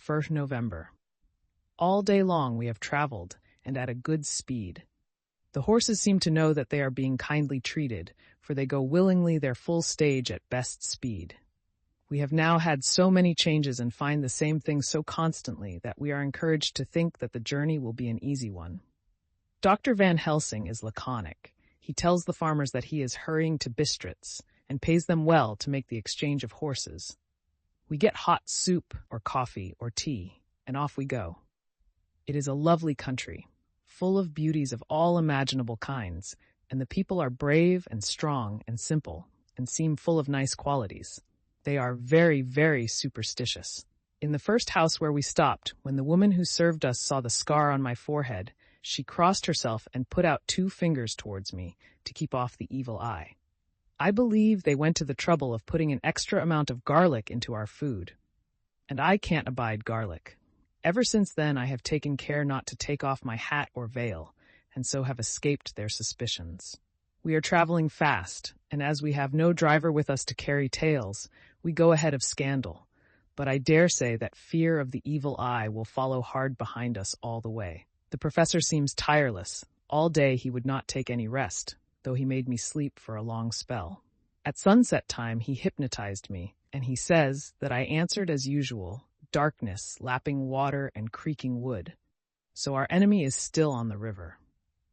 1st November. All day long we have traveled, and at a good speed. The horses seem to know that they are being kindly treated, for they go willingly their full stage at best speed. We have now had so many changes and find the same thing so constantly that we are encouraged to think that the journey will be an easy one. Dr. Van Helsing is laconic. He tells the farmers that he is hurrying to Bistritz and pays them well to make the exchange of horses. We get hot soup or coffee or tea, and off we go. It is a lovely country, full of beauties of all imaginable kinds, and the people are brave and strong and simple, and seem full of nice qualities. They are very, very superstitious. In the first house where we stopped, when the woman who served us saw the scar on my forehead, she crossed herself and put out 2 fingers towards me to keep off the evil eye. I believe they went to the trouble of putting an extra amount of garlic into our food. And I can't abide garlic. Ever since then I have taken care not to take off my hat or veil, and so have escaped their suspicions. We are traveling fast, and as we have no driver with us to carry tales, we go ahead of scandal. But I dare say that fear of the evil eye will follow hard behind us all the way. The professor seems tireless. All day he would not take any rest, though he made me sleep for a long spell. At sunset time he hypnotized me, and he says that I answered as usual, darkness, lapping water, and creaking wood. So our enemy is still on the river.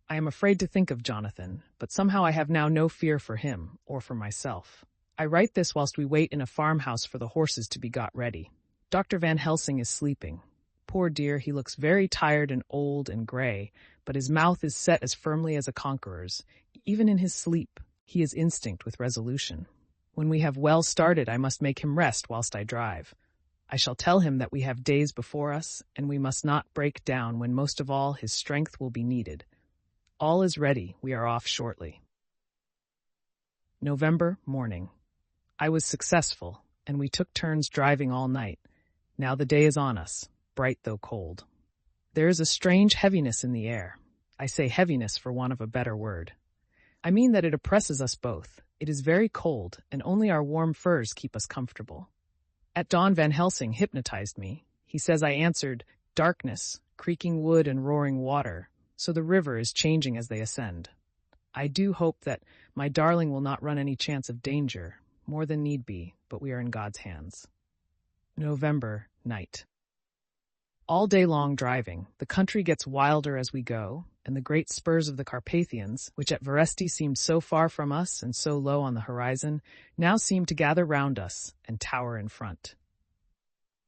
I am afraid to think of Jonathan, but somehow I have now no fear for him, or for myself. I write this whilst we wait in a farmhouse for the horses to be got ready. Dr. Van Helsing is sleeping. Poor dear, he looks very tired and old and gray, but his mouth is set as firmly as a conqueror's. Even in his sleep, he is instinct with resolution. When we have well started, I must make him rest whilst I drive. I shall tell him that we have days before us, and we must not break down when most of all his strength will be needed. All is ready, we are off shortly. November morning. I was successful, and we took turns driving all night. Now the day is on us, bright though cold. There is a strange heaviness in the air. I say heaviness for want of a better word. I mean that it oppresses us both. It is very cold, and only our warm furs keep us comfortable. At dawn Van Helsing hypnotized me. He says I answered, darkness, creaking wood and roaring water, so the river is changing as they ascend. I do hope that my darling will not run any chance of danger, more than need be, but we are in God's hands. November night. All day long driving, the country gets wilder as we go, and the great spurs of the Carpathians, which at Veresti seemed so far from us and so low on the horizon, now seem to gather round us and tower in front.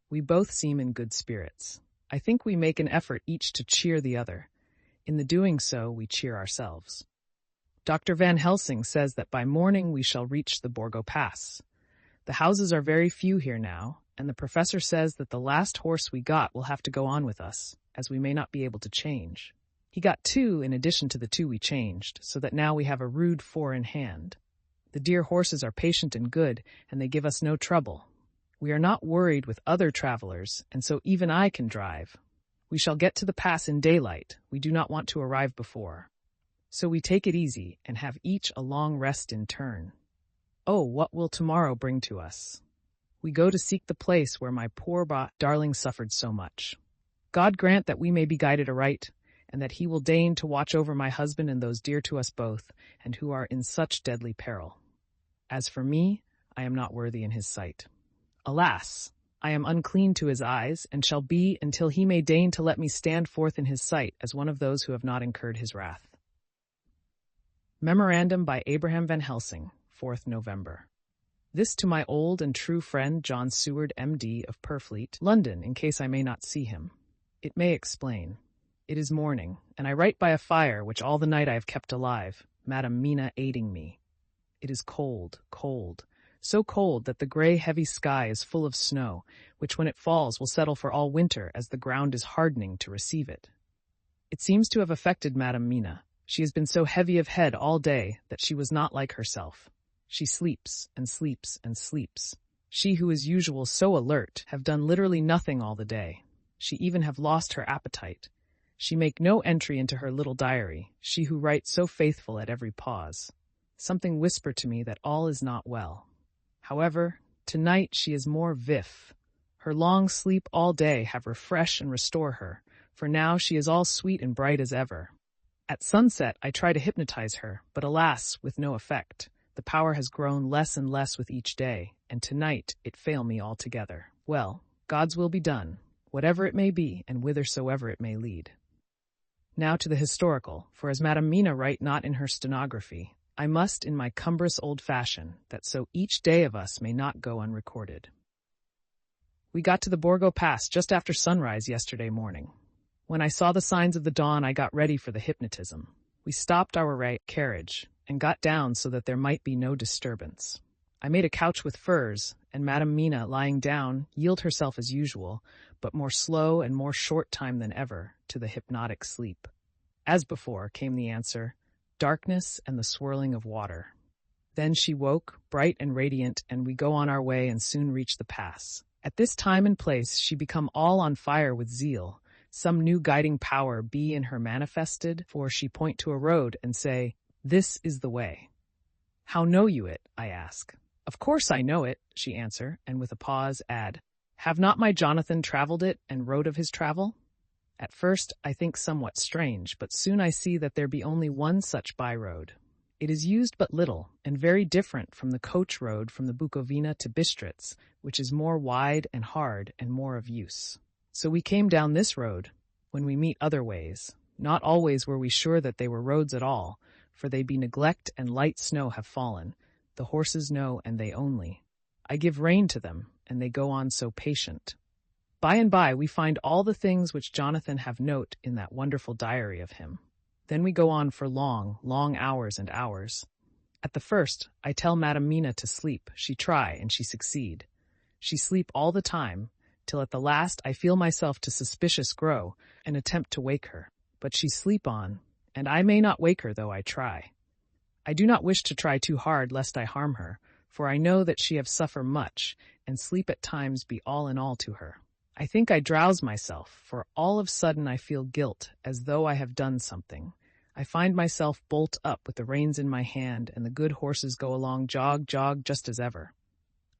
We both seem in good spirits. I think we make an effort each to cheer the other. In the doing so, we cheer ourselves. Dr. Van Helsing says that by morning we shall reach the Borgo Pass. The houses are very few here now, and the professor says that the last horse we got will have to go on with us, as we may not be able to change. He got 2 in addition to the 2 we changed, so that now we have a rude 4 in hand. The dear horses are patient and good, and they give us no trouble. We are not worried with other travelers, and so even I can drive. We shall get to the pass in daylight. We do not want to arrive before. So we take it easy and have each a long rest in turn. Oh, what will tomorrow bring to us? We go to seek the place where my poor darling suffered so much. God grant that we may be guided aright, and that he will deign to watch over my husband and those dear to us both, and who are in such deadly peril. As for me, I am not worthy in his sight. Alas, I am unclean to his eyes, and shall be until he may deign to let me stand forth in his sight as one of those who have not incurred his wrath. Memorandum by Abraham Van Helsing, 4th November. This to my old and true friend John Seward, M.D. of Purfleet, London, in case I may not see him. It may explain. It is morning, and I write by a fire which all the night I have kept alive, Madam Mina aiding me. It is cold, cold, so cold that the gray heavy sky is full of snow, which when it falls will settle for all winter as the ground is hardening to receive it. It seems to have affected Madam Mina. She has been so heavy of head all day that she was not like herself. She sleeps and sleeps and sleeps. She who is usual so alert have done literally nothing all the day. She even have lost her appetite. She make no entry into her little diary, she who writes so faithful at every pause. Something whisper to me that all is not well. However, tonight she is more vif. Her long sleep all day have refresh and restore her, for now she is all sweet and bright as ever. At sunset I try to hypnotize her, but alas, with no effect. The power has grown less and less with each day, and tonight it fail me altogether. Well, God's will be done, whatever it may be, and whithersoever it may lead. Now to the historical, for as Madam Mina write not in her stenography, I must in my cumbrous old fashion, that so each day of us may not go unrecorded. We got to the Borgo Pass just after sunrise yesterday morning. When I saw the signs of the dawn, I got ready for the hypnotism. We stopped our carriage and got down so that there might be no disturbance. I made a couch with furs, and Madam Mina, lying down, yield herself as usual, but more slow and more short time than ever, to the hypnotic sleep. As before came the answer, darkness and the swirling of water. Then she woke, bright and radiant, and we go on our way and soon reach the pass. At this time and place she become all on fire with zeal. Some new guiding power be in her manifested, for she point to a road and say, "This is the way." "How know you it?" I ask. "Of course I know it," she answer, and with a pause add, "Have not my Jonathan travelled it and wrote of his travel?" At first I think somewhat strange, but soon I see that there be only one such by-road. It is used but little, and very different from the coach road from the Bukovina to Bistritz, which is more wide and hard and more of use. So we came down this road, when we meet other ways. Not always were we sure that they were roads at all, for they be neglect and light snow have fallen. The horses know, and they only. I give rein to them, and they go on so patient. By and by we find all the things which Jonathan have note in that wonderful diary of him. Then we go on for long, long hours and hours. At the first, I tell Madam Mina to sleep. She try, and she succeed. She sleep all the time, till at the last I feel myself to suspicious grow, and attempt to wake her. But she sleep on, and I may not wake her though I try. I do not wish to try too hard lest I harm her, for I know that she have suffer much, and sleep at times be all in all to her. I think I drowse myself, for all of sudden I feel guilt, as though I have done something. I find myself bolt up with the reins in my hand, and the good horses go along jog, jog, just as ever.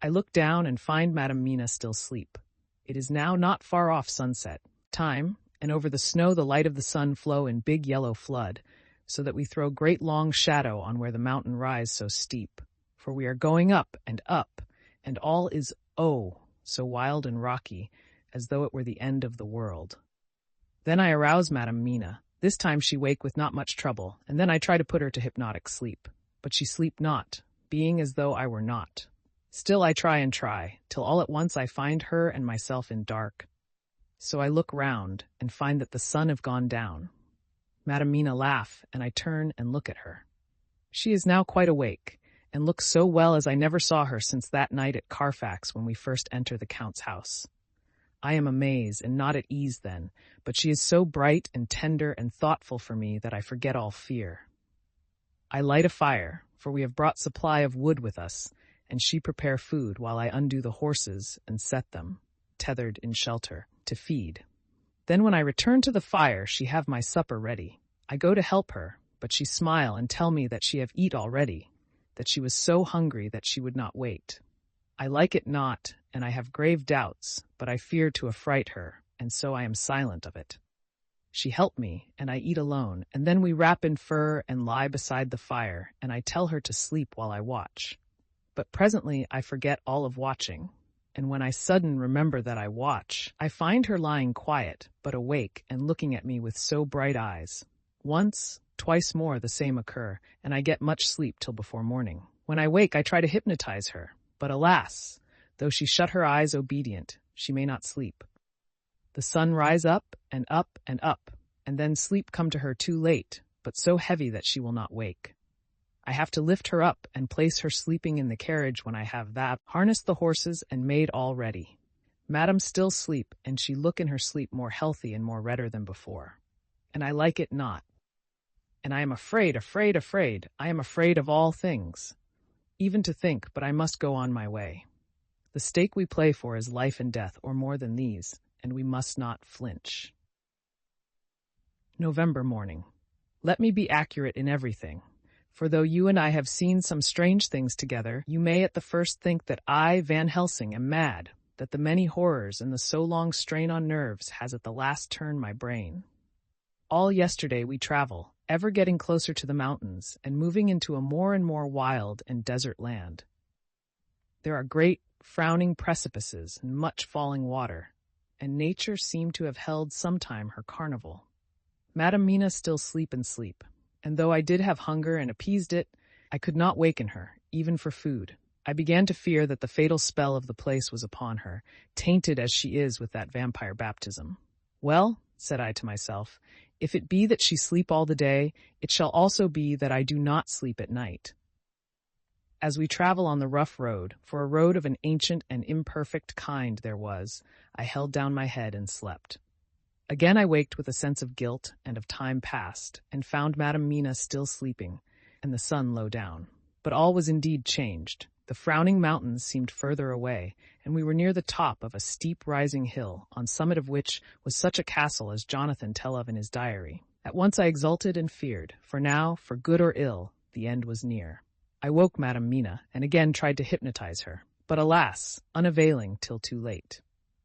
I look down and find Madam Mina still asleep. It is now not far off sunset time, and over the snow the light of the sun flow in big yellow flood, so that we throw great long shadow on where the mountain rise so steep. For we are going up, and all is, oh, so wild and rocky, as though it were the end of the world. Then I arouse Madam Mina. This time she wake with not much trouble, and then I try to put her to hypnotic sleep. But she sleep not, being as though I were not. Still I try, till all at once I find her and myself in dark. So I look round, and find that the sun have gone down. Madam Mina laugh, and I turn and look at her. She is now quite awake, and looks so well as I never saw her since that night at Carfax when we first entered the Count's house. I am amazed and not at ease then, but she is so bright and tender and thoughtful for me that I forget all fear. I light a fire, for we have brought supply of wood with us, and she prepare food while I undo the horses and set them, tethered in shelter, to feed. Then when I return to the fire, she have my supper ready. I go to help her, but she smile and tell me that she have eat already, that she was so hungry that she would not wait. I like it not, and I have grave doubts, but I fear to affright her, and so I am silent of it. She help me, and I eat alone, and then we wrap in fur and lie beside the fire, and I tell her to sleep while I watch. But presently I forget all of watching, and when I sudden remember that I watch, I find her lying quiet, but awake and looking at me with so bright eyes. Once, twice more the same occur, and I get much sleep till before morning. When I wake I try to hypnotize her, but alas, though she shut her eyes obedient, she may not sleep. The sun rise up, and up, and up, and then sleep come to her too late, but so heavy that she will not wake. I have to lift her up and place her sleeping in the carriage when I have that, harnessed the horses and made all ready. Madam still sleep, and she look in her sleep more healthy and more redder than before. And I like it not. And I am afraid. I am afraid of all things. Even to think, but I must go on my way. The stake we play for is life and death, or more than these, and we must not flinch. November morning. Let me be accurate in everything. For though you and I have seen some strange things together, you may at the first think that I, Van Helsing, am mad. that the many horrors and the so long strain on nerves has at the last turned my brain. All yesterday we travel, ever getting closer to the mountains and moving into a more and more wild and desert land. There are great, frowning precipices and much falling water, and nature seemed to have held sometime her carnival. Madam Mina still sleep, and though I did have hunger and appeased it, I could not waken her, even for food. I began to fear that the fatal spell of the place was upon her, tainted as she is with that vampire baptism. Well, said I to myself, if it be that she sleep all the day, it shall also be that I do not sleep at night. As we travel on the rough road, for a road of an ancient and imperfect kind there was, I held down my head and slept. Again I waked with a sense of guilt and of time past, and found Madam Mina still sleeping, and the sun low down. But all was indeed changed. The frowning mountains seemed further away, and we were near the top of a steep rising hill, on summit of which was such a castle as Jonathan tell of in his diary. At once I exulted and feared, for now, for good or ill, the end was near. I woke Madam Mina, and again tried to hypnotize her, but alas, unavailing till too late.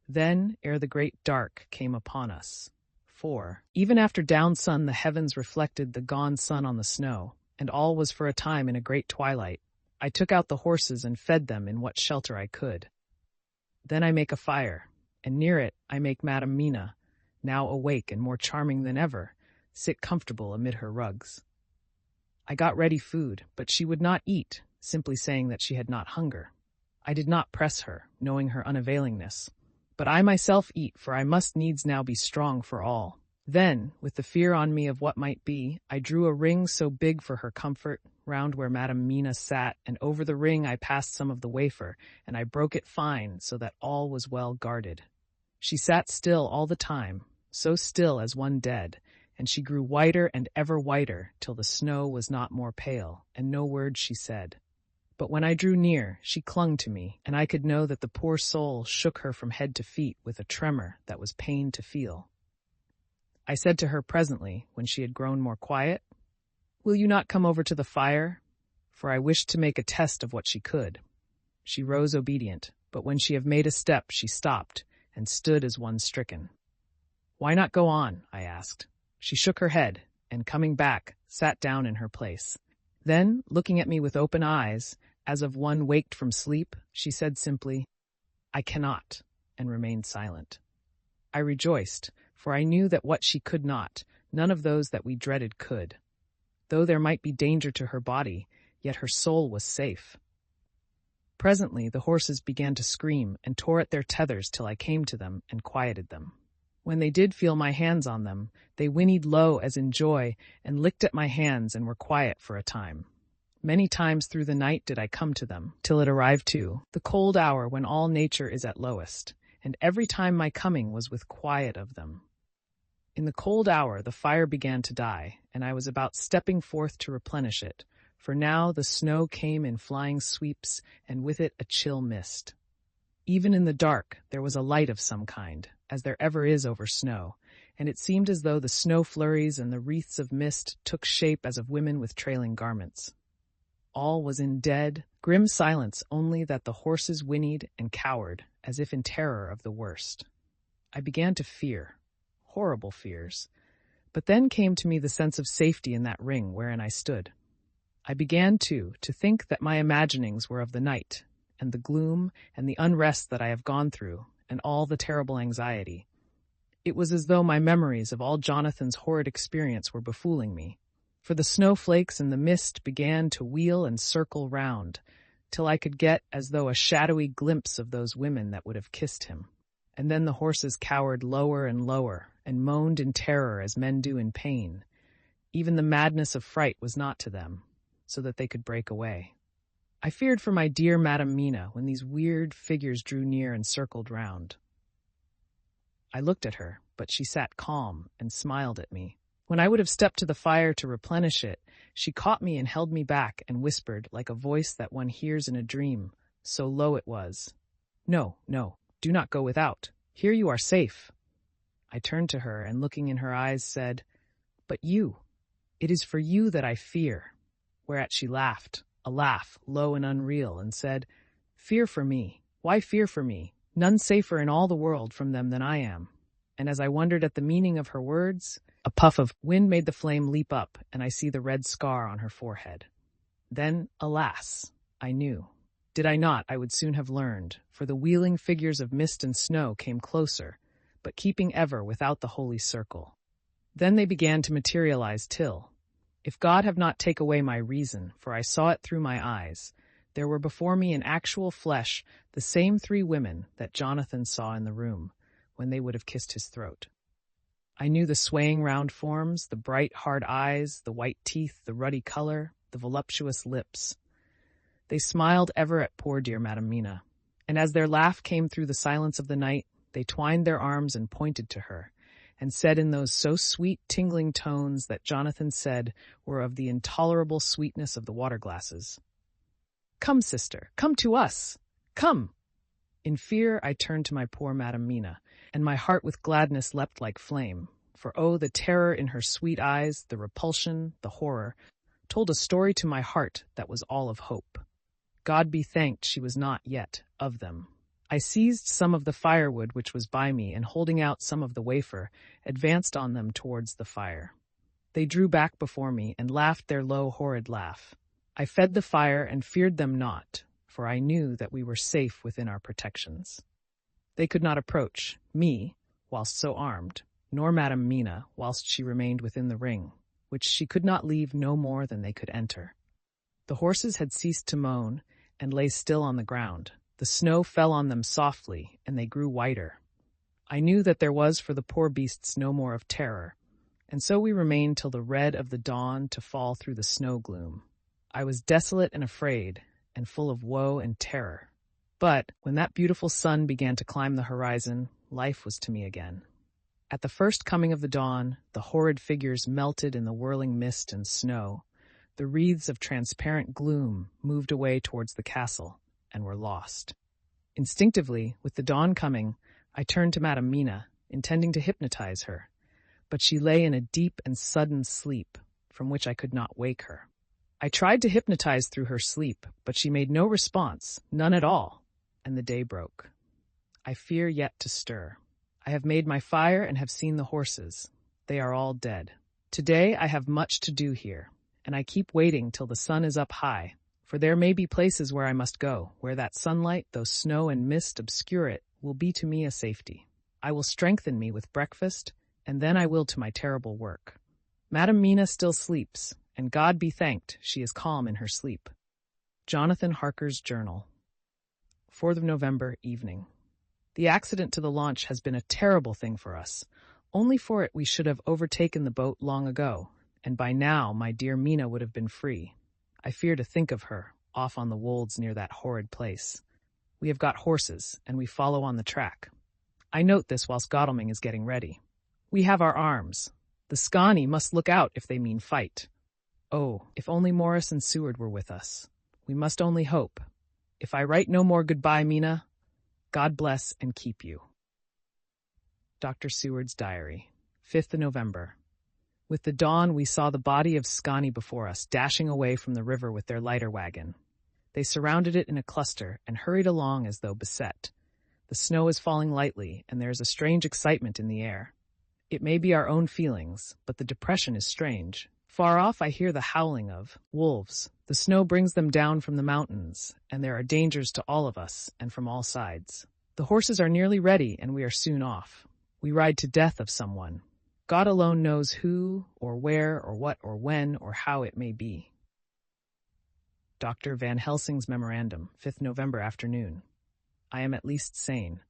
Then, ere the great dark came upon us, for, even after down sun the heavens reflected the gone sun on the snow, and all was for a time in a great twilight, I took out the horses and fed them in what shelter I could. Then I make a fire, and near it I make Madam Mina, now awake and more charming than ever, sit comfortable amid her rugs. I got ready food, but she would not eat, simply saying that she had not hunger. I did not press her, knowing her unavailingness. But I myself eat, for I must needs now be strong for all. Then, with the fear on me of what might be, I drew a ring so big for her comfort, round where Madam Mina sat, and over the ring I passed some of the wafer, and I broke it fine, so that all was well guarded. She sat still all the time, so still as one dead, and she grew whiter and ever whiter, till the snow was not more pale, and no word she said. But when I drew near, she clung to me, and I could know that the poor soul shook her from head to feet with a tremor that was pain to feel. I said to her presently, when she had grown more quiet, "Will you not come over to the fire?" For I wished to make a test of what she could. She rose obedient, but when she had made a step, she stopped, and stood as one stricken. "Why not go on?" I asked. She shook her head, and coming back, sat down in her place. Then, looking at me with open eyes, as of one waked from sleep, she said simply, "I cannot," and remained silent. I rejoiced, for I knew that what she could not, none of those that we dreaded could. Though there might be danger to her body, yet her soul was safe. Presently the horses began to scream and tore at their tethers till I came to them and quieted them. When they did feel my hands on them, they whinnied low as in joy and licked at my hands and were quiet for a time. Many times through the night did I come to them, till it arrived too, the cold hour when all nature is at lowest, and every time my coming was with quiet of them. In the cold hour the fire began to die, and I was about stepping forth to replenish it, for now the snow came in flying sweeps, and with it a chill mist. Even in the dark there was a light of some kind, as there ever is over snow, and it seemed as though the snow flurries and the wreaths of mist took shape as of women with trailing garments. All was in dead, grim silence, only that the horses whinnied and cowered, as if in terror of the worst. I began to fear, horrible fears, but then came to me the sense of safety in that ring wherein I stood. I began, too, to think that my imaginings were of the night, and the gloom and the unrest that I have gone through, and all the terrible anxiety. It was as though my memories of all Jonathan's horrid experience were befooling me, for the snowflakes and the mist began to wheel and circle round, till I could get as though a shadowy glimpse of those women that would have kissed him. And then the horses cowered lower and lower, and moaned in terror as men do in pain. Even the madness of fright was not to them, so that they could break away. I feared for my dear Madam Mina when these weird figures drew near and circled round. I looked at her, but she sat calm and smiled at me. When I would have stepped to the fire to replenish it, she caught me and held me back and whispered, like a voice that one hears in a dream, so low it was, "No, no, do not go without. Here you are safe." I turned to her and looking in her eyes said, "But you, it is for you that I fear." Whereat she laughed, a laugh low and unreal, and said, "Fear for me? Why fear for me? None safer in all the world from them than I am. And as I wondered at the meaning of her words, a puff of wind made the flame leap up, and I see the red scar on her forehead. Then, alas, I knew. Did I not, I would soon have learned, for the wheeling figures of mist and snow came closer, but keeping ever without the holy circle. Then they began to materialize till, if God have not take away my reason, for I saw it through my eyes, there were before me in actual flesh the same 3 women that Jonathan saw in the room, when they would have kissed his throat. I knew the swaying round forms, the bright hard eyes, the white teeth, the ruddy color, the voluptuous lips. They smiled ever at poor dear Madam Mina, and as their laugh came through the silence of the night, they twined their arms and pointed to her, and said in those so sweet, tingling tones that Jonathan said were of the intolerable sweetness of the water-glasses, "Come, sister, come to us! Come!" In fear I turned to my poor Madam Mina, and my heart with gladness leapt like flame, for oh, the terror in her sweet eyes, the repulsion, the horror, told a story to my heart that was all of hope. God be thanked she was not yet of them. I seized some of the firewood which was by me, and holding out some of the wafer, advanced on them towards the fire. They drew back before me, and laughed their low, horrid laugh. I fed the fire, and feared them not, for I knew that we were safe within our protections. They could not approach me, whilst so armed, nor Madam Mina, whilst she remained within the ring, which she could not leave no more than they could enter. The horses had ceased to moan, and lay still on the ground. The snow fell on them softly, and they grew whiter. I knew that there was for the poor beasts no more of terror, and so we remained till the red of the dawn to fall through the snow gloom. I was desolate and afraid, and full of woe and terror. But when that beautiful sun began to climb the horizon, life was to me again. At the first coming of the dawn, the horrid figures melted in the whirling mist and snow. The wreaths of transparent gloom moved away towards the castle, and were lost. Instinctively, with the dawn coming, I turned to Madam Mina, intending to hypnotize her, but she lay in a deep and sudden sleep, from which I could not wake her. I tried to hypnotize through her sleep, but she made no response, none at all, and the day broke. I fear yet to stir. I have made my fire and have seen the horses. They are all dead. Today I have much to do here, and I keep waiting till the sun is up high, for there may be places where I must go, where that sunlight, though snow and mist obscure it, will be to me a safety. I will strengthen me with breakfast, and then I will to my terrible work. Madam Mina still sleeps, and God be thanked, she is calm in her sleep. Jonathan Harker's Journal. 4th of November, evening. The accident to the launch has been a terrible thing for us. Only for it we should have overtaken the boat long ago, and by now my dear Mina would have been free. I fear to think of her, off on the wolds near that horrid place. We have got horses, and we follow on the track. I note this whilst Godalming is getting ready. We have our arms. The Scani must look out if they mean fight. Oh, if only Morris and Seward were with us. We must only hope. If I write no more goodbye, Mina, God bless and keep you. Dr. Seward's Diary, 5th of November. With the dawn, we saw the body of Scani before us, dashing away from the river with their lighter wagon. They surrounded it in a cluster and hurried along as though beset. The snow is falling lightly, and there is a strange excitement in the air. It may be our own feelings, but the depression is strange. Far off I hear the howling of wolves. The snow brings them down from the mountains, and there are dangers to all of us, and from all sides. The horses are nearly ready, and we are soon off. We ride to death of someone. God alone knows who, or where, or what, or when, or how it may be. Dr. Van Helsing's Memorandum, 5th November afternoon. I am at least sane.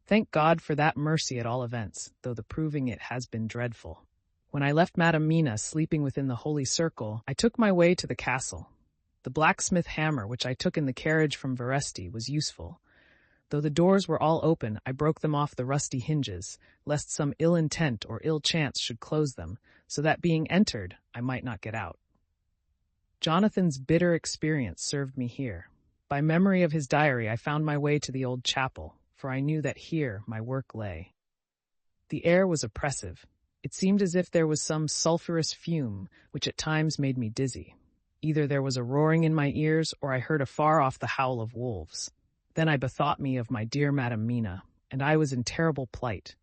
Thank God for that mercy at all events, though the proving it has been dreadful. When I left Madam Mina sleeping within the holy circle, I took my way to the castle. The blacksmith hammer which I took in the carriage from Veresti was useful. Though the doors were all open, I broke them off the rusty hinges, lest some ill intent or ill chance should close them, so that being entered, I might not get out. Jonathan's bitter experience served me here. By memory of his diary, I found my way to the old chapel, for I knew that here my work lay. The air was oppressive. It seemed as if there was some sulphurous fume, which at times made me dizzy. Either there was a roaring in my ears, or I heard afar off the howl of wolves. Then I bethought me of my dear Madam Mina, and I was in terrible plight.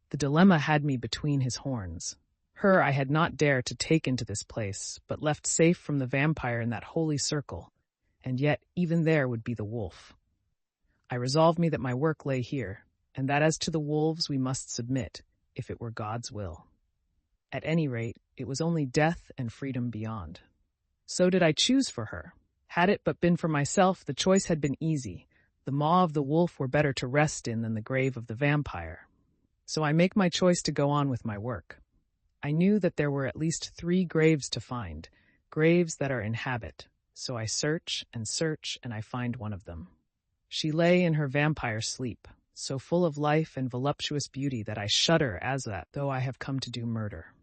The dilemma had me between his horns. Her I had not dared to take into this place, but left safe from the vampire in that holy circle, and yet even there would be the wolf. I resolved me that my work lay here, and that as to the wolves we must submit, if it were God's will. At any rate, it was only death and freedom beyond. So did I choose for her. Had it but been for myself, the choice had been easy. The maw of the wolf were better to rest in than the grave of the vampire. So I make my choice to go on with my work. I knew that there were at least 3 graves to find, graves that are in habit. So I search, and I find one of them. She lay in her vampire sleep, so full of life and voluptuous beauty that I shudder as that though I have come to do murder.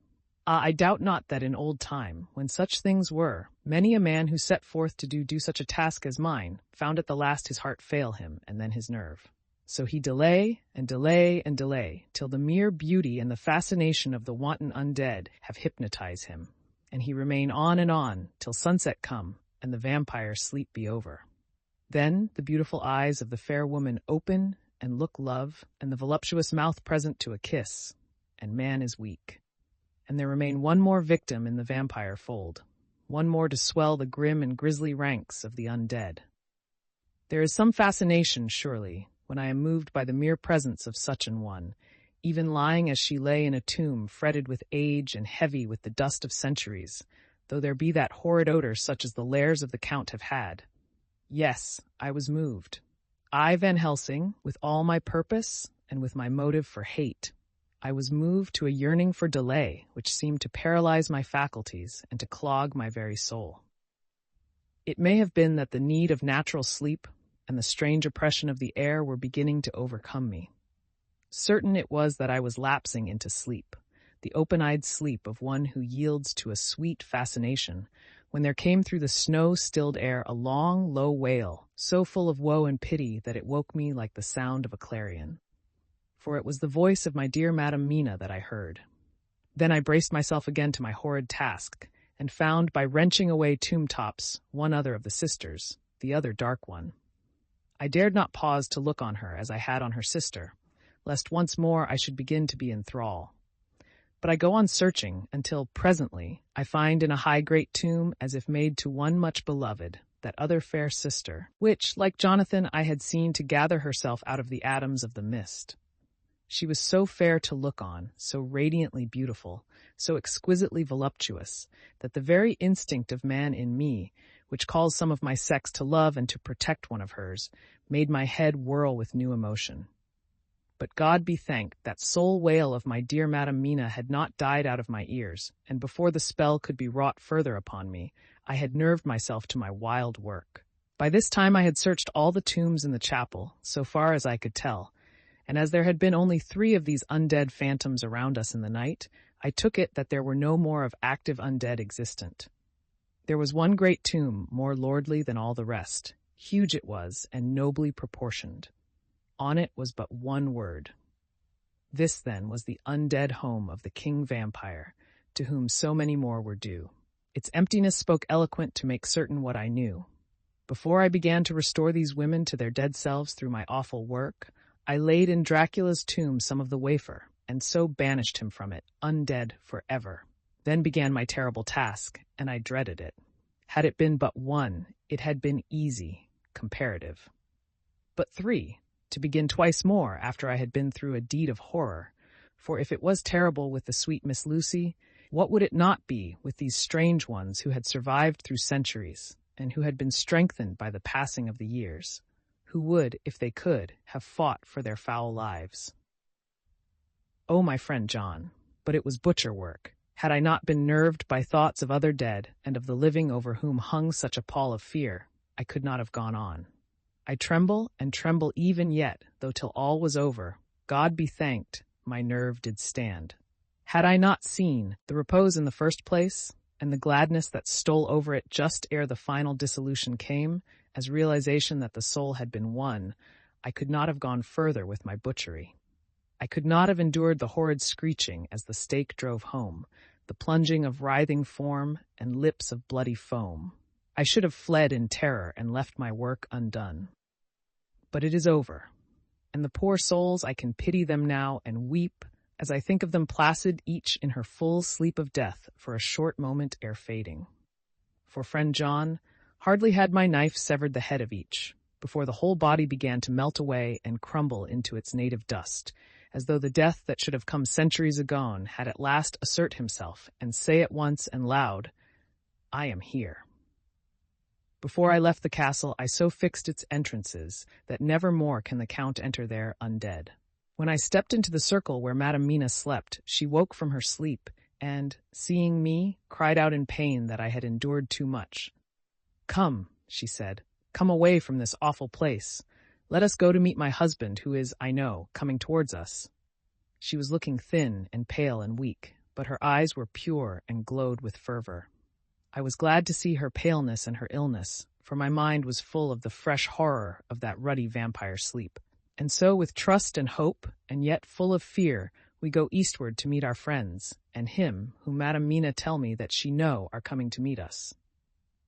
I doubt not that in old time, when such things were, many a man who set forth to do such a task as mine, found at the last his heart fail him, and then his nerve. So he delay, till the mere beauty and the fascination of the wanton undead have hypnotized him, and he remain on, till sunset come, and the vampire's sleep be over. Then the beautiful eyes of the fair woman open and look love, and the voluptuous mouth present to a kiss, and man is weak. And there remain one more victim in the vampire fold, one more to swell the grim and grisly ranks of the undead. There is some fascination, surely, when I am moved by the mere presence of such an one, even lying as she lay in a tomb fretted with age and heavy with the dust of centuries, though there be that horrid odor such as the lairs of the Count have had. Yes, I was moved. I, Van Helsing, with all my purpose and with my motive for hate. I was moved to a yearning for delay, which seemed to paralyze my faculties and to clog my very soul. It may have been that the need of natural sleep and the strange oppression of the air were beginning to overcome me. Certain it was that I was lapsing into sleep, the open-eyed sleep of one who yields to a sweet fascination, when there came through the snow-stilled air a long, low wail, so full of woe and pity that it woke me like the sound of a clarion. For it was the voice of my dear Madam Mina that I heard. Then I braced myself again to my horrid task, and found by wrenching away tomb tops one other of the sisters, the other dark one. I dared not pause to look on her as I had on her sister, lest once more I should begin to be in thrall. But I go on searching until, presently, I find in a high great tomb, as if made to one much beloved, that other fair sister, which, like Jonathan, I had seen to gather herself out of the atoms of the mist. She was so fair to look on, so radiantly beautiful, so exquisitely voluptuous, that the very instinct of man in me, which calls some of my sex to love and to protect one of hers, made my head whirl with new emotion. But God be thanked, that soul wail of my dear Madam Mina had not died out of my ears, and before the spell could be wrought further upon me, I had nerved myself to my wild work. By this time I had searched all the tombs in the chapel, so far as I could tell, and as there had been only 3 of these undead phantoms around us in the night, I took it that there were no more of active undead existent. There was one great tomb, more lordly than all the rest. Huge it was, and nobly proportioned. On it was but one word. This, then, was the undead home of the king vampire, to whom so many more were due. Its emptiness spoke eloquent to make certain what I knew. Before I began to restore these women to their dead selves through my awful work, I laid in Dracula's tomb some of the wafer, and so banished him from it, undead forever. Then began my terrible task, and I dreaded it. Had it been but one, it had been easy, comparative. But 3, to begin twice more after I had been through a deed of horror, for if it was terrible with the sweet Miss Lucy, what would it not be with these strange ones who had survived through centuries, and who had been strengthened by the passing of the years, who would, if they could, have fought for their foul lives? Oh, my friend John, but it was butcher work. Had I not been nerved by thoughts of other dead, and of the living over whom hung such a pall of fear, I could not have gone on. I tremble and tremble even yet, though till all was over, God be thanked, my nerve did stand. Had I not seen the repose in the first place, and the gladness that stole over it just ere the final dissolution came, as realization that the soul had been won, I could not have gone further with my butchery. I could not have endured the horrid screeching as the stake drove home, the plunging of writhing form and lips of bloody foam. I should have fled in terror and left my work undone. But it is over, and the poor souls, I can pity them now and weep as I think of them placid each in her full sleep of death for a short moment ere fading. For friend John, hardly had my knife severed the head of each, before the whole body began to melt away and crumble into its native dust, as though the death that should have come centuries agone had at last assert himself and say at once and loud, "I am here." Before I left the castle, I so fixed its entrances that never more can the Count enter there undead. When I stepped into the circle where Madam Mina slept, she woke from her sleep, and, seeing me, cried out in pain that I had endured too much. "Come," she said, "come away from this awful place. Let us go to meet my husband, who is, I know, coming towards us." She was looking thin and pale and weak, but her eyes were pure and glowed with fervor. I was glad to see her paleness and her illness, for my mind was full of the fresh horror of that ruddy vampire sleep. And so, with trust and hope, and yet full of fear, we go eastward to meet our friends, and him whom Madam Mina tell me that she know are coming to meet us.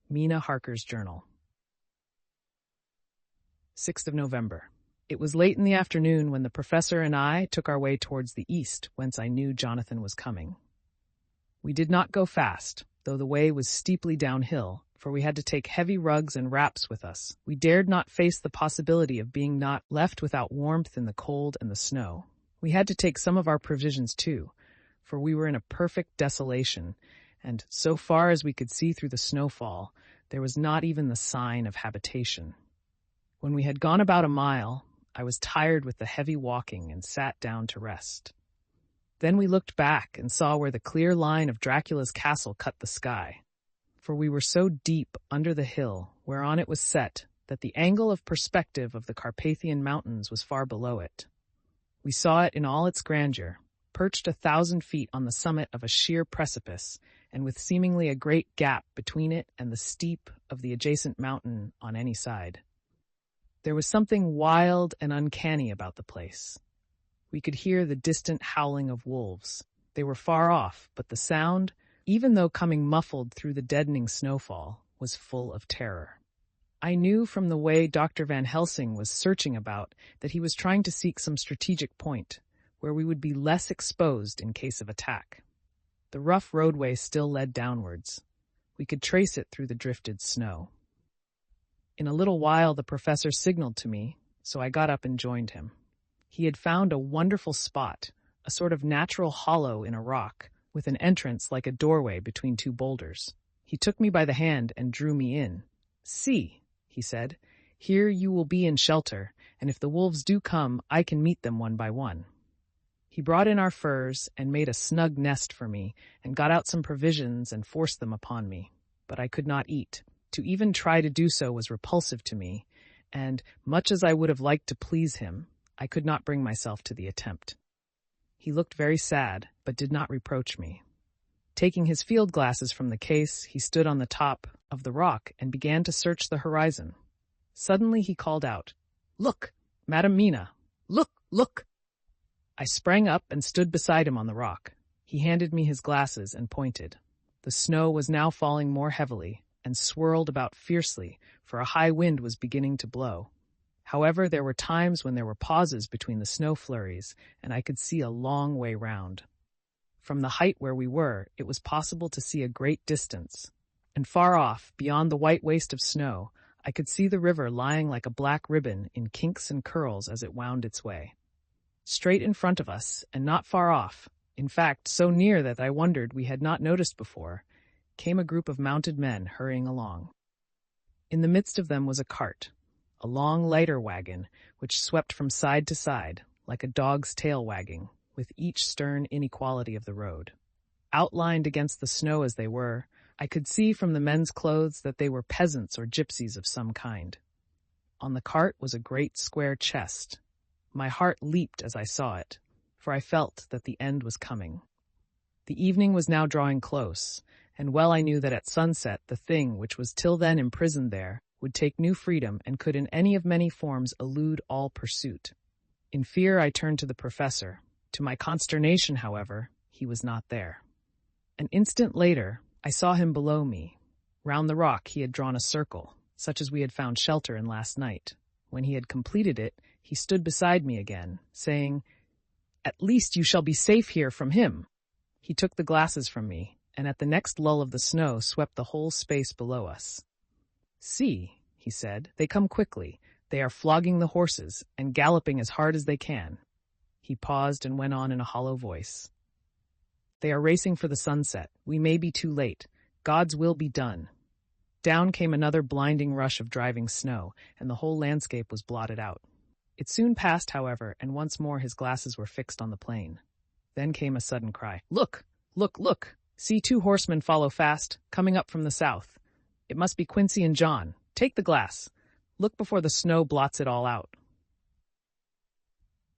Mina Harker's Journal. 6th of November. It was late in the afternoon when the professor and I took our way towards the east, whence I knew Jonathan was coming. We did not go fast, though the way was steeply downhill, for we had to take heavy rugs and wraps with us. We dared not face the possibility of being not left without warmth in the cold and the snow. We had to take some of our provisions too, for we were in a perfect desolation, and so far as we could see through the snowfall, there was not even the sign of habitation. When we had gone about a mile, I was tired with the heavy walking and sat down to rest. Then we looked back and saw where the clear line of Dracula's castle cut the sky, for we were so deep under the hill whereon it was set that the angle of perspective of the Carpathian Mountains was far below it. We saw it in all its grandeur, perched 1,000 feet on the summit of a sheer precipice, and with seemingly a great gap between it and the steep of the adjacent mountain on any side. There was something wild and uncanny about the place. We could hear the distant howling of wolves. They were far off, but the sound, even though coming muffled through the deadening snowfall, was full of terror. I knew from the way Dr. Van Helsing was searching about that he was trying to seek some strategic point, where we would be less exposed in case of attack. The rough roadway still led downwards. We could trace it through the drifted snow. In a little while the professor signaled to me, so I got up and joined him. He had found a wonderful spot, a sort of natural hollow in a rock, with an entrance like a doorway between two boulders. He took me by the hand and drew me in. "See," he said, "here you will be in shelter, and if the wolves do come, I can meet them one by one." He brought in our furs and made a snug nest for me, and got out some provisions and forced them upon me. But I could not eat. To even try to do so was repulsive to me, and, much as I would have liked to please him, I could not bring myself to the attempt. He looked very sad, but did not reproach me. Taking his field glasses from the case, he stood on the top of the rock and began to search the horizon. Suddenly he called out, "Look, Madam Mina! Look, look!" I sprang up and stood beside him on the rock. He handed me his glasses and pointed. The snow was now falling more heavily and swirled about fiercely, for a high wind was beginning to blow. However, there were times when there were pauses between the snow flurries, and I could see a long way round. From the height where we were, it was possible to see a great distance, and far off, beyond the white waste of snow, I could see the river lying like a black ribbon in kinks and curls as it wound its way. Straight in front of us, and not far off, in fact, so near that I wondered we had not noticed before, came a group of mounted men hurrying along. In the midst of them was a cart, a long lighter wagon, which swept from side to side, like a dog's tail wagging, with each stern inequality of the road. Outlined against the snow as they were, I could see from the men's clothes that they were peasants or gypsies of some kind. On the cart was a great square chest. My heart leaped as I saw it, for I felt that the end was coming. The evening was now drawing close, and well I knew that at sunset the thing which was till then imprisoned there would take new freedom and could in any of many forms elude all pursuit. In fear I turned to the professor. To my consternation, however, he was not there. An instant later, I saw him below me. Round the rock he had drawn a circle, such as we had found shelter in last night. When he had completed it, he stood beside me again, saying, "At least you shall be safe here from him." He took the glasses from me, and at the next lull of the snow swept the whole space below us. "See," he said, "they come quickly. They are flogging the horses, and galloping as hard as they can." He paused and went on in a hollow voice. "They are racing for the sunset. We may be too late. God's will be done." Down came another blinding rush of driving snow, and the whole landscape was blotted out. It soon passed, however, and once more his glasses were fixed on the plain. Then came a sudden cry. "Look! Look! Look! See 2 horsemen follow fast, coming up from the south. It must be Quincy and John. Take the glass. Look before the snow blots it all out."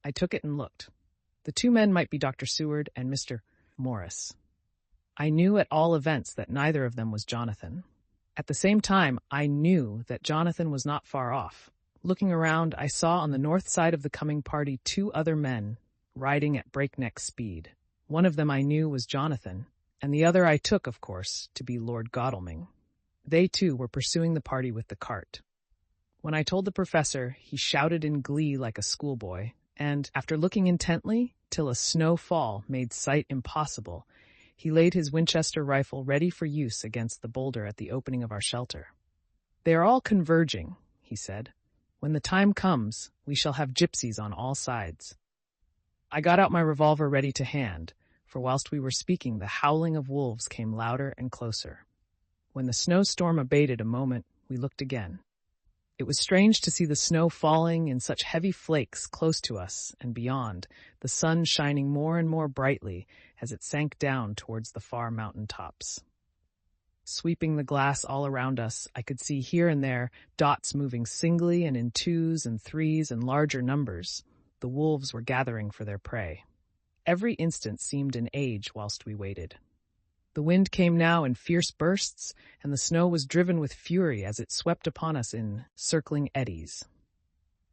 I took it and looked. The 2 men might be Dr. Seward and Mr. Morris. I knew at all events that neither of them was Jonathan. At the same time, I knew that Jonathan was not far off. Looking around, I saw on the north side of the coming party 2 other men riding at breakneck speed. One of them I knew was Jonathan, and the other I took, of course, to be Lord Godalming. They, too, were pursuing the party with the cart. When I told the professor, he shouted in glee like a schoolboy, and, after looking intently till a snow fall made sight impossible, he laid his Winchester rifle ready for use against the boulder at the opening of our shelter. "They are all converging," he said. "When the time comes, we shall have gypsies on all sides." I got out my revolver ready to hand, for whilst we were speaking, the howling of wolves came louder and closer. When the snowstorm abated a moment, we looked again. It was strange to see the snow falling in such heavy flakes close to us and beyond, the sun shining more and more brightly as it sank down towards the far mountain tops. Sweeping the glass all around us, I could see here and there dots moving singly and in 2s and 3s and larger numbers. The wolves were gathering for their prey. Every instant seemed an age whilst we waited. The wind came now in fierce bursts, and the snow was driven with fury as it swept upon us in circling eddies.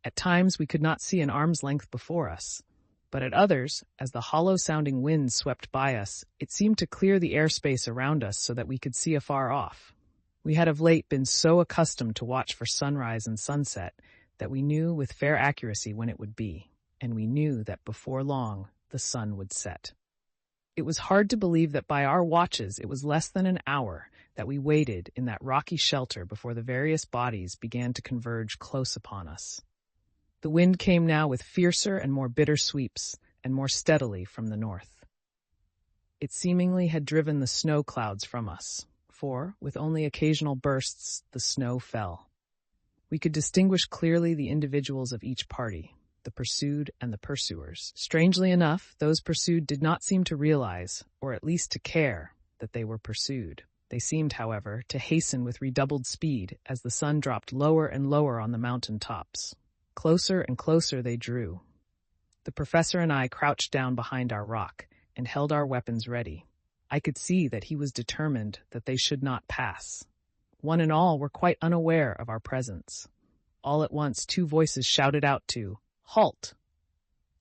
At times we could not see an arm's length before us, but at others, as the hollow-sounding wind swept by us, it seemed to clear the airspace around us so that we could see afar off. We had of late been so accustomed to watch for sunrise and sunset that we knew with fair accuracy when it would be, and we knew that before long the sun would set. It was hard to believe that by our watches it was less than an hour that we waited in that rocky shelter before the various bodies began to converge close upon us. The wind came now with fiercer and more bitter sweeps, and more steadily from the north. It seemingly had driven the snow clouds from us, for, with only occasional bursts, the snow fell. We could distinguish clearly the individuals of each party, the pursued and the pursuers. Strangely enough, those pursued did not seem to realize, or at least to care, that they were pursued. They seemed, however, to hasten with redoubled speed as the sun dropped lower and lower on the mountain tops. Closer and closer they drew. The professor and I crouched down behind our rock and held our weapons ready. I could see that he was determined that they should not pass. One and all were quite unaware of our presence. All at once 2 voices shouted out to "Halt!"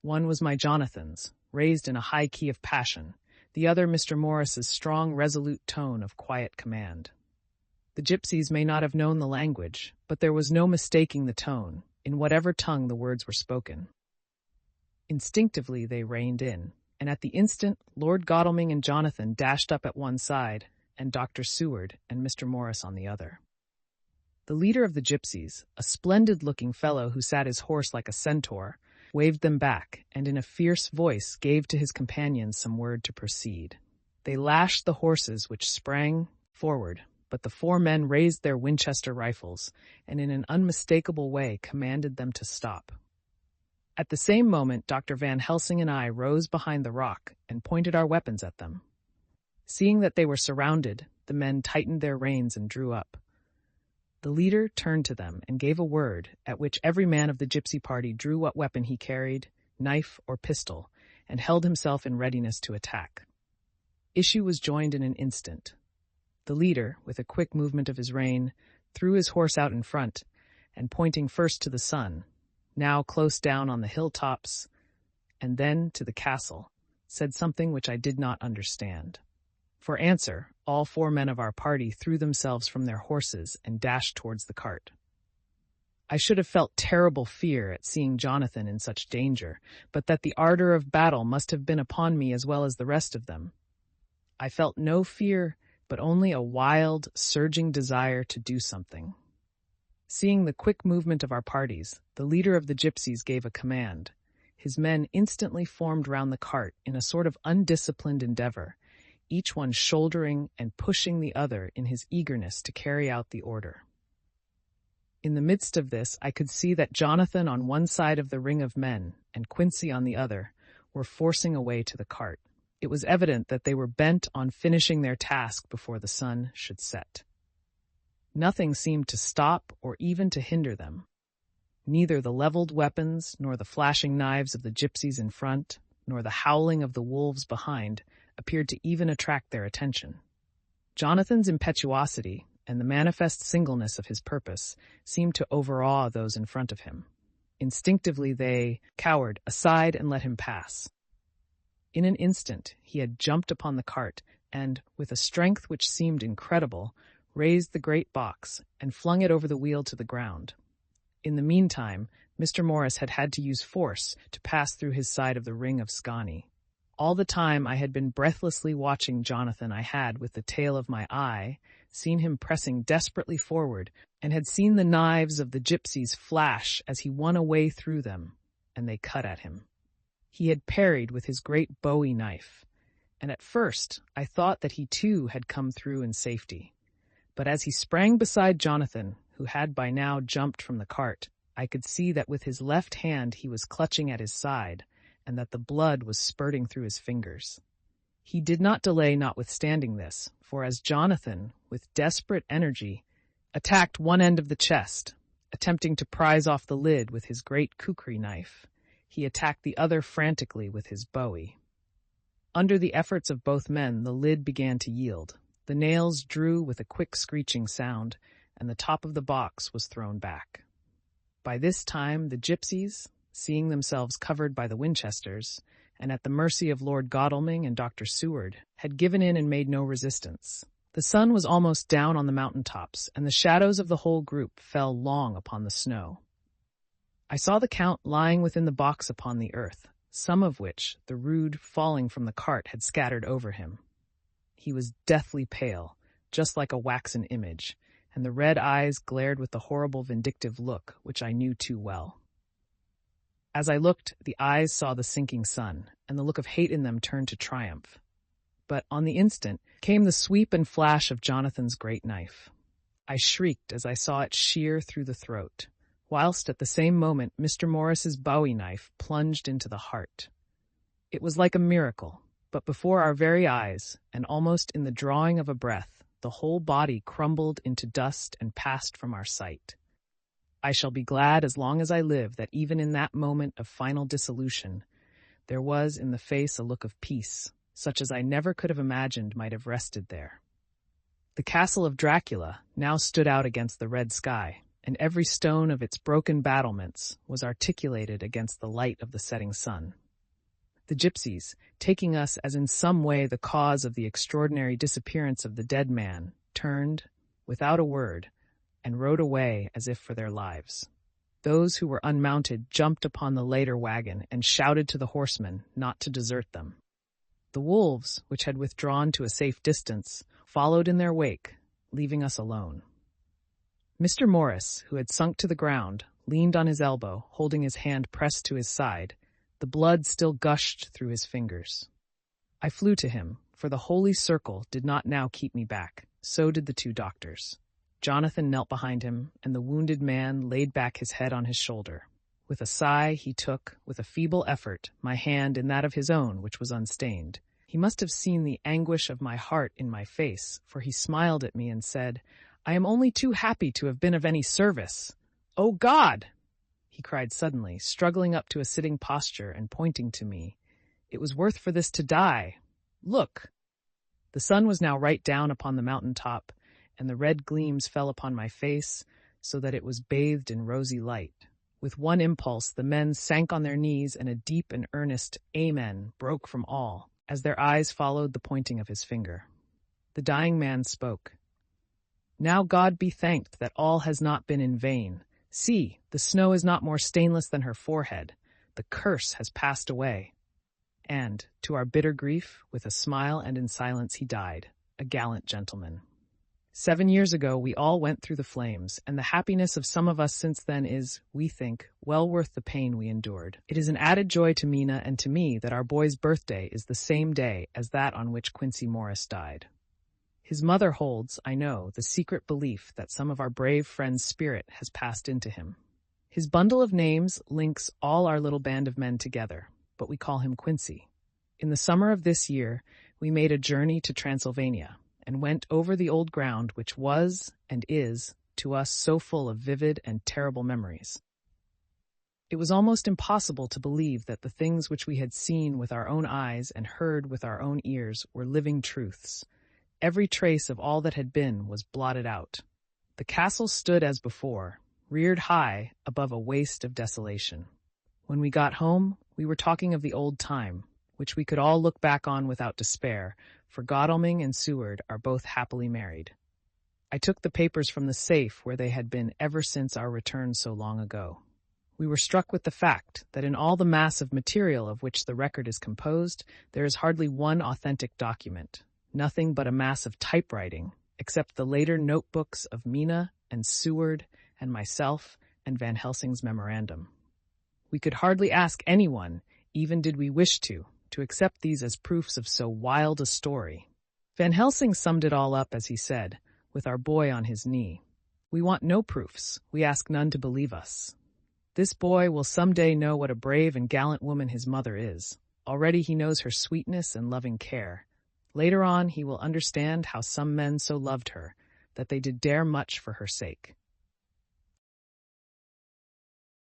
One was my Jonathan's, raised in a high key of passion, the other Mr. Morris's strong, resolute tone of quiet command. The gypsies may not have known the language, but there was no mistaking the tone, in whatever tongue the words were spoken. Instinctively they reined in, and at the instant Lord Godalming and Jonathan dashed up at one side, and Dr. Seward and Mr. Morris on the other. The leader of the gypsies, a splendid-looking fellow who sat his horse like a centaur, waved them back, and in a fierce voice gave to his companions some word to proceed. They lashed the horses, which sprang forward, but the 4 men raised their Winchester rifles, and in an unmistakable way commanded them to stop. At the same moment, Dr. Van Helsing and I rose behind the rock and pointed our weapons at them. Seeing that they were surrounded, the men tightened their reins and drew up. The leader turned to them and gave a word, at which every man of the gypsy party drew what weapon he carried, knife or pistol, and held himself in readiness to attack. Issue was joined in an instant. The leader, with a quick movement of his rein, threw his horse out in front, and pointing first to the sun, now close down on the hilltops, and then to the castle, said something which I did not understand. For answer, all 4 men of our party threw themselves from their horses and dashed towards the cart. I should have felt terrible fear at seeing Jonathan in such danger, but that the ardor of battle must have been upon me as well as the rest of them. I felt no fear, but only a wild, surging desire to do something. Seeing the quick movement of our parties, the leader of the gypsies gave a command. His men instantly formed round the cart in a sort of undisciplined endeavor, each one shouldering and pushing the other in his eagerness to carry out the order. In the midst of this, I could see that Jonathan on one side of the ring of men and Quincy on the other were forcing a way to the cart. It was evident that they were bent on finishing their task before the sun should set. Nothing seemed to stop or even to hinder them. Neither the leveled weapons, nor the flashing knives of the gypsies in front, nor the howling of the wolves behind appeared to even attract their attention. Jonathan's impetuosity and the manifest singleness of his purpose seemed to overawe those in front of him. Instinctively they cowered aside and let him pass. In an instant he had jumped upon the cart and, with a strength which seemed incredible, raised the great box and flung it over the wheel to the ground. In the meantime, Mr. Morris had had to use force to pass through his side of the ring of Scani. All the time I had been breathlessly watching Jonathan, I had, with the tail of my eye, seen him pressing desperately forward, and had seen the knives of the gypsies flash as he won a way through them, and they cut at him. He had parried with his great Bowie knife, and at first I thought that he too had come through in safety. But as he sprang beside Jonathan, who had by now jumped from the cart, I could see that with his left hand he was clutching at his side, and that the blood was spurting through his fingers. He did not delay notwithstanding this, for as Jonathan, with desperate energy, attacked one end of the chest, attempting to prise off the lid with his great kukri knife, he attacked the other frantically with his Bowie. Under the efforts of both men, the lid began to yield. The nails drew with a quick screeching sound, and the top of the box was thrown back. By this time, the gypsies, seeing themselves covered by the Winchesters, and at the mercy of Lord Godalming and Dr. Seward, had given in and made no resistance. The sun was almost down on the mountain tops, and the shadows of the whole group fell long upon the snow. I saw the Count lying within the box upon the earth, some of which the rude falling from the cart had scattered over him. He was deathly pale, just like a waxen image, and the red eyes glared with the horrible vindictive look which I knew too well. As I looked, the eyes saw the sinking sun, and the look of hate in them turned to triumph. But on the instant came the sweep and flash of Jonathan's great knife. I shrieked as I saw it shear through the throat, whilst at the same moment Mr. Morris's Bowie knife plunged into the heart. It was like a miracle, but before our very eyes, and almost in the drawing of a breath, the whole body crumbled into dust and passed from our sight. I shall be glad as long as I live that even in that moment of final dissolution, there was in the face a look of peace, such as I never could have imagined might have rested there. The castle of Dracula now stood out against the red sky, and every stone of its broken battlements was articulated against the light of the setting sun. The gypsies, taking us as in some way the cause of the extraordinary disappearance of the dead man, turned, without a word, and rode away as if for their lives. Those who were unmounted jumped upon the later wagon and shouted to the horsemen not to desert them. The wolves, which had withdrawn to a safe distance, followed in their wake, leaving us alone. Mr. Morris, who had sunk to the ground, leaned on his elbow, holding his hand pressed to his side. The blood still gushed through his fingers. I flew to him, for the holy circle did not now keep me back. So did the two doctors. Jonathan knelt behind him, and the wounded man laid back his head on his shoulder. With a sigh, he took, with a feeble effort, my hand in that of his own, which was unstained. He must have seen the anguish of my heart in my face, for he smiled at me and said, "I am only too happy to have been of any service. Oh, God!" he cried suddenly, struggling up to a sitting posture and pointing to me. "It was worth for this to die. Look!" The sun was now right down upon the mountain top, and the red gleams fell upon my face so that it was bathed in rosy light. With one impulse, the men sank on their knees, and a deep and earnest "Amen" broke from all, as their eyes followed the pointing of his finger. The dying man spoke. "Now God be thanked that all has not been in vain, See, the snow is not more stainless than her forehead. The curse has passed away. And, to our bitter grief, with a smile and in silence he died, a gallant gentleman. 7 years ago we all went through the flames, and the happiness of some of us since then is, we think, well worth the pain we endured. It is an added joy to Mina and to me that our boy's birthday is the same day as that on which Quincy Morris died. His mother holds, I know, the secret belief that some of our brave friend's spirit has passed into him. His bundle of names links all our little band of men together, but we call him Quincy. In the summer of this year, we made a journey to Transylvania and went over the old ground which was and is, to us, so full of vivid and terrible memories. It was almost impossible to believe that the things which we had seen with our own eyes and heard with our own ears were living truths. Every trace of all that had been was blotted out. The castle stood as before, reared high above a waste of desolation. When we got home, we were talking of the old time, which we could all look back on without despair, for Godalming and Seward are both happily married. I took the papers from the safe where they had been ever since our return so long ago. We were struck with the fact that in all the mass of material of which the record is composed, there is hardly one authentic document, nothing but a mass of typewriting, except the later notebooks of Mina and Seward and myself and Van Helsing's memorandum. We could hardly ask anyone, even did we wish to accept these as proofs of so wild a story. Van Helsing summed it all up as he said, with our boy on his knee. We want no proofs, we ask none to believe us. This boy will someday know what a brave and gallant woman his mother is. Already he knows her sweetness and loving care. Later on he will understand how some men so loved her, that they did dare much for her sake.